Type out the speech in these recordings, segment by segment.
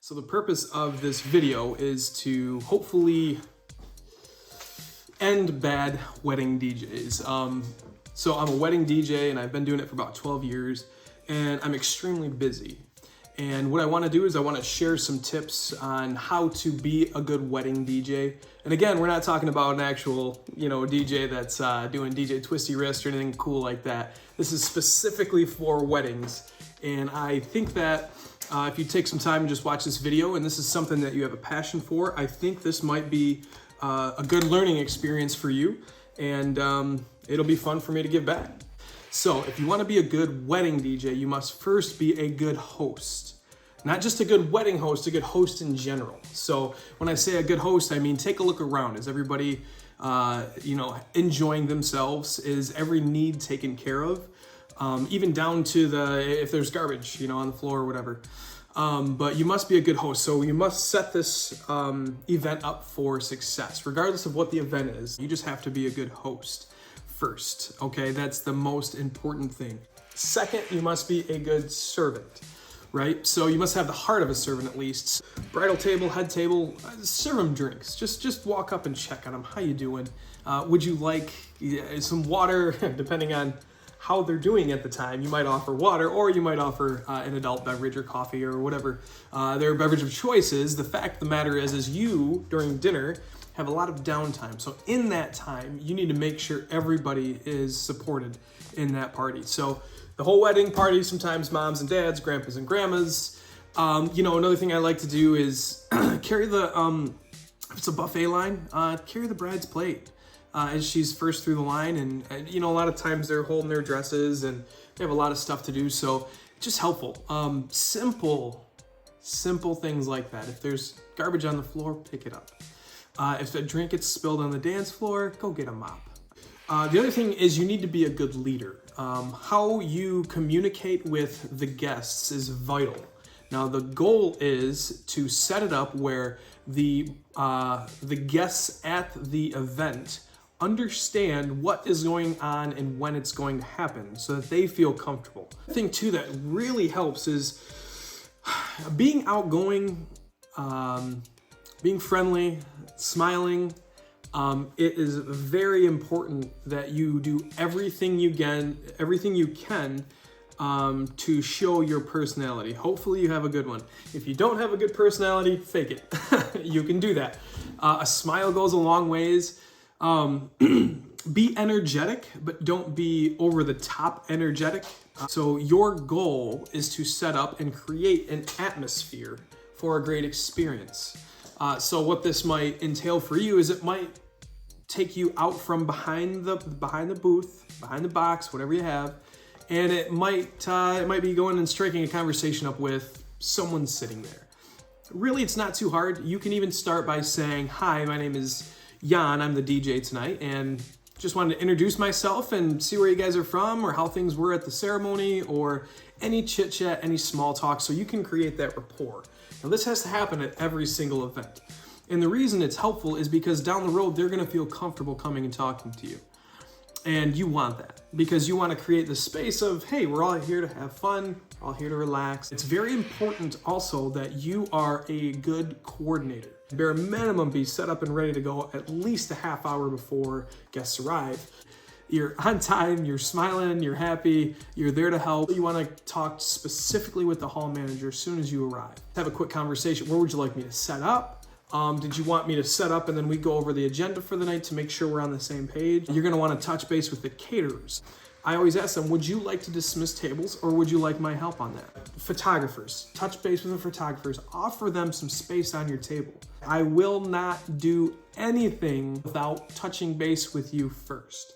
So the purpose of this video is to hopefully end bad wedding DJs. So I'm a wedding DJ and I've been doing it for about 12 years and I'm extremely busy. And what I want to do is I want to share some tips on how to be a good wedding DJ. And again, we're not talking about an actual, DJ that's doing DJ Twisty Wrist or anything cool like that. This is specifically for weddings. And I think that if you take some time and just watch this video, and this is something that you have a passion for, I think this might be a good learning experience for you. And it'll be fun for me to give back. So if you want to be a good wedding DJ, you must first be a good host. Not just a good wedding host, a good host in general. So when I say a good host, I mean take a look around. Is everybody, enjoying themselves? Is every need taken care of? Even down to if there's garbage, on the floor or whatever. But you must be a good host. So you must set this event up for success. Regardless of what the event is, you just have to be a good host first, okay? That's the most important thing. Second, you must be a good servant, right? So you must have the heart of a servant at least. Bridal table, head table, serve them drinks. Just walk up and check on them. How you doing? Would you like some water? Depending on how they're doing at the time, you might offer water or you might offer an adult beverage or coffee or whatever their beverage of choice is. The fact of the matter is you, during dinner, have a lot of downtime. So in that time, you need to make sure everybody is supported in that party. So the whole wedding party, sometimes moms and dads, grandpas and grandmas. Another thing I like to do is carry if it's a buffet line, carry the bride's plate as she's first through the line. And a lot of times they're holding their dresses and they have a lot of stuff to do. So it's just helpful. Simple things like that. If there's garbage on the floor, pick it up. If a drink gets spilled on the dance floor, go get a mop. The other thing is you need to be a good leader. How you communicate with the guests is vital. Now the goal is to set it up where the guests at the event understand what is going on and when it's going to happen so that they feel comfortable. The thing too that really helps is being outgoing, being friendly, smiling. It is very important that you do everything you can to show your personality. Hopefully you have a good one. If you don't have a good personality, fake it. You can do that. A smile goes a long ways. Be energetic, but don't be over the top energetic. So your goal is to set up and create an atmosphere for a great experience. So what this might entail for you is it might take you out from behind the booth, behind the box, whatever you have, and it might be going and striking a conversation up with someone sitting there. Really, it's not too hard. You can even start by saying, "Hi, my name is Jan. I'm the DJ tonight, and just wanted to introduce myself and see where you guys are from or how things were at the ceremony," or any chit chat, any small talk, so you can create that rapport. Now this has to happen at every single event. And the reason it's helpful is because down the road, they're gonna feel comfortable coming and talking to you. And you want that because you wanna create the space of, hey, we're all here to have fun, we're all here to relax. It's very important also that you are a good coordinator. Bare minimum, be set up and ready to go at least a half hour before guests arrive. You're on time, you're smiling, you're happy, you're there to help. You want to talk specifically with the hall manager as soon as you arrive. Have a quick conversation. Where would you like me to set up? Did you want me to set up and then we go over the agenda for the night to make sure we're on the same page? You're going to want to touch base with the caterers. I always ask them, would you like to dismiss tables or would you like my help on that? Photographers, touch base with the photographers. Offer them some space on your table. I will not do anything without touching base with you first.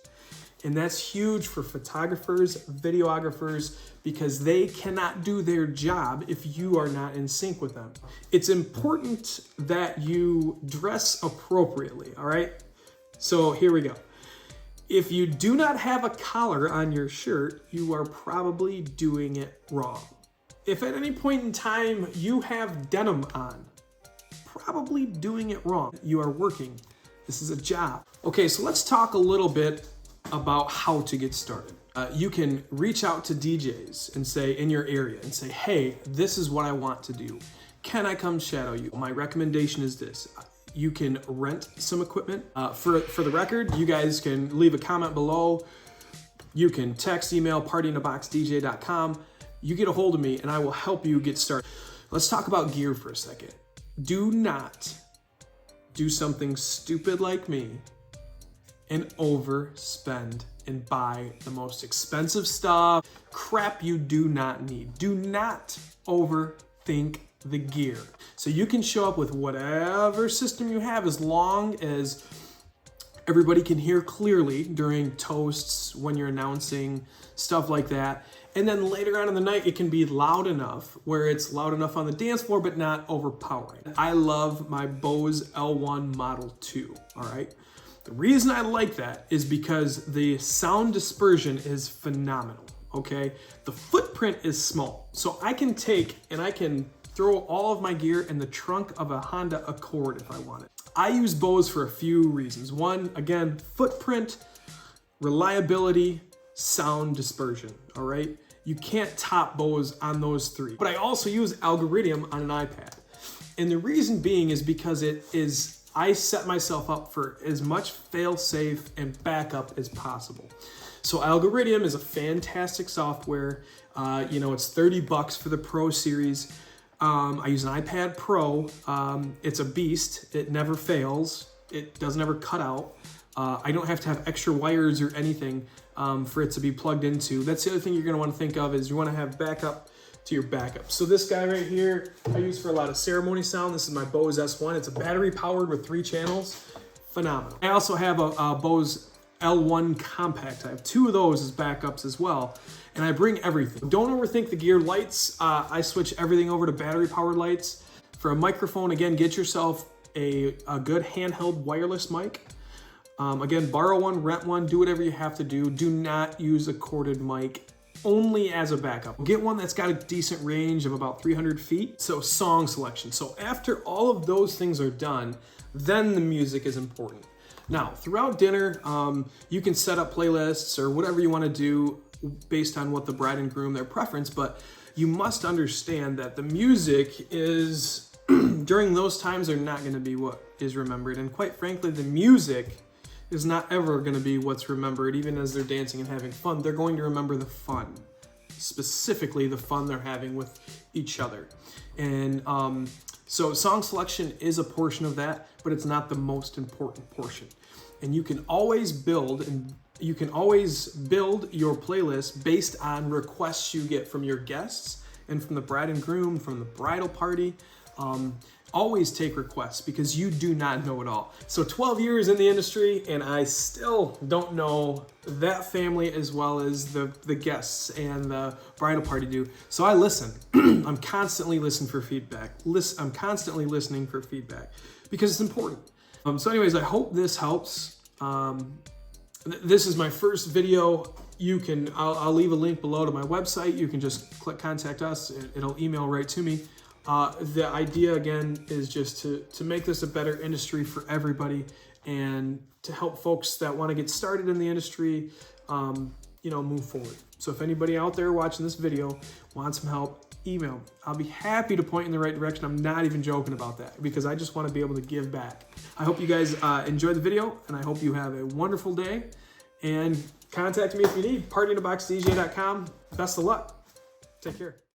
And that's huge for photographers, videographers, because they cannot do their job if you are not in sync with them. It's important that you dress appropriately, all right? So here we go. If you do not have a collar on your shirt, you are probably doing it wrong. If at any point in time you have denim on, probably doing it wrong. You are working. This is a job. Okay, so let's talk a little bit about how to get started. You can reach out to DJs and say in your area and say, hey, this is what I want to do. can I come shadow you? My recommendation is this. You can rent some equipment. For the record, you guys can leave a comment below. You can text, email, partyinaboxdj.com. You get a hold of me and I will help you get started. Let's talk about gear for a second. Do not do something stupid like me and overspend and buy the most expensive stuff, crap you do not need. Do not overthink the gear. So you can show up with whatever system you have as long as everybody can hear clearly during toasts, when you're announcing, stuff like that. And then later on in the night, it can be loud enough where it's loud enough on the dance floor, but not overpowering. I love my Bose L1 Model 2, all right? The reason I like that is because the sound dispersion is phenomenal, okay? The footprint is small, so I can take and I can throw all of my gear in the trunk of a Honda Accord if I want it. I use Bose for a few reasons. One, again, footprint, reliability, sound dispersion, all right? You can't top Bose on those three. But I also use Algorithm on an iPad. And the reason being is because I set myself up for as much fail-safe and backup as possible. So Algorithm is a fantastic software. It's $30 for the Pro series. I use an iPad Pro. It's a beast. It never fails. It doesn't ever cut out. I don't have to have extra wires or anything for it to be plugged into. That's the other thing you're going to want to think of is you want to have backup to your backup. So this guy right here, I use for a lot of ceremony sound. This is my Bose S1. It's a battery powered with 3 channels. Phenomenal. I also have a Bose L1 Compact. I have 2 of those as backups as well. And I bring everything. Don't overthink the gear. Lights, I switch everything over to battery powered lights. For a microphone, again, get yourself a good handheld wireless mic. Again, borrow one, rent one, do whatever you have to do. Do not use a corded mic, only as a backup. Get one that's got a decent range of about 300 feet. So song selection. So after all of those things are done, then the music is important. Now, throughout dinner, you can set up playlists or whatever you want to do based on what the bride and groom, their preference, but you must understand that the music is, during those times, are not going to be what is remembered. And quite frankly, the music is not ever going to be what's remembered, even as they're dancing and having fun. They're going to remember the fun, specifically the fun they're having with each other. And so song selection is a portion of that, but it's not the most important portion. And you can always build your playlist based on requests you get from your guests and from the bride and groom, from the bridal party. Always take requests because you do not know it all. So 12 years in the industry and I still don't know that family as well as the guests and the bridal party do. So I listen. I'm constantly listening for feedback. I'm constantly listening for feedback because it's important. So anyways, I hope this helps. This is my first video. I'll leave a link below to my website. You can just click contact us. It'll email right to me. The idea again is just to make this a better industry for everybody and to help folks that want to get started in the industry, move forward. So if anybody out there watching this video wants some help, email me. I'll be happy to point in the right direction. I'm not even joking about that because I just want to be able to give back. I hope you guys enjoyed the video and I hope you have a wonderful day and contact me if you need. partyinaboxdj.com. Best of luck. Take care.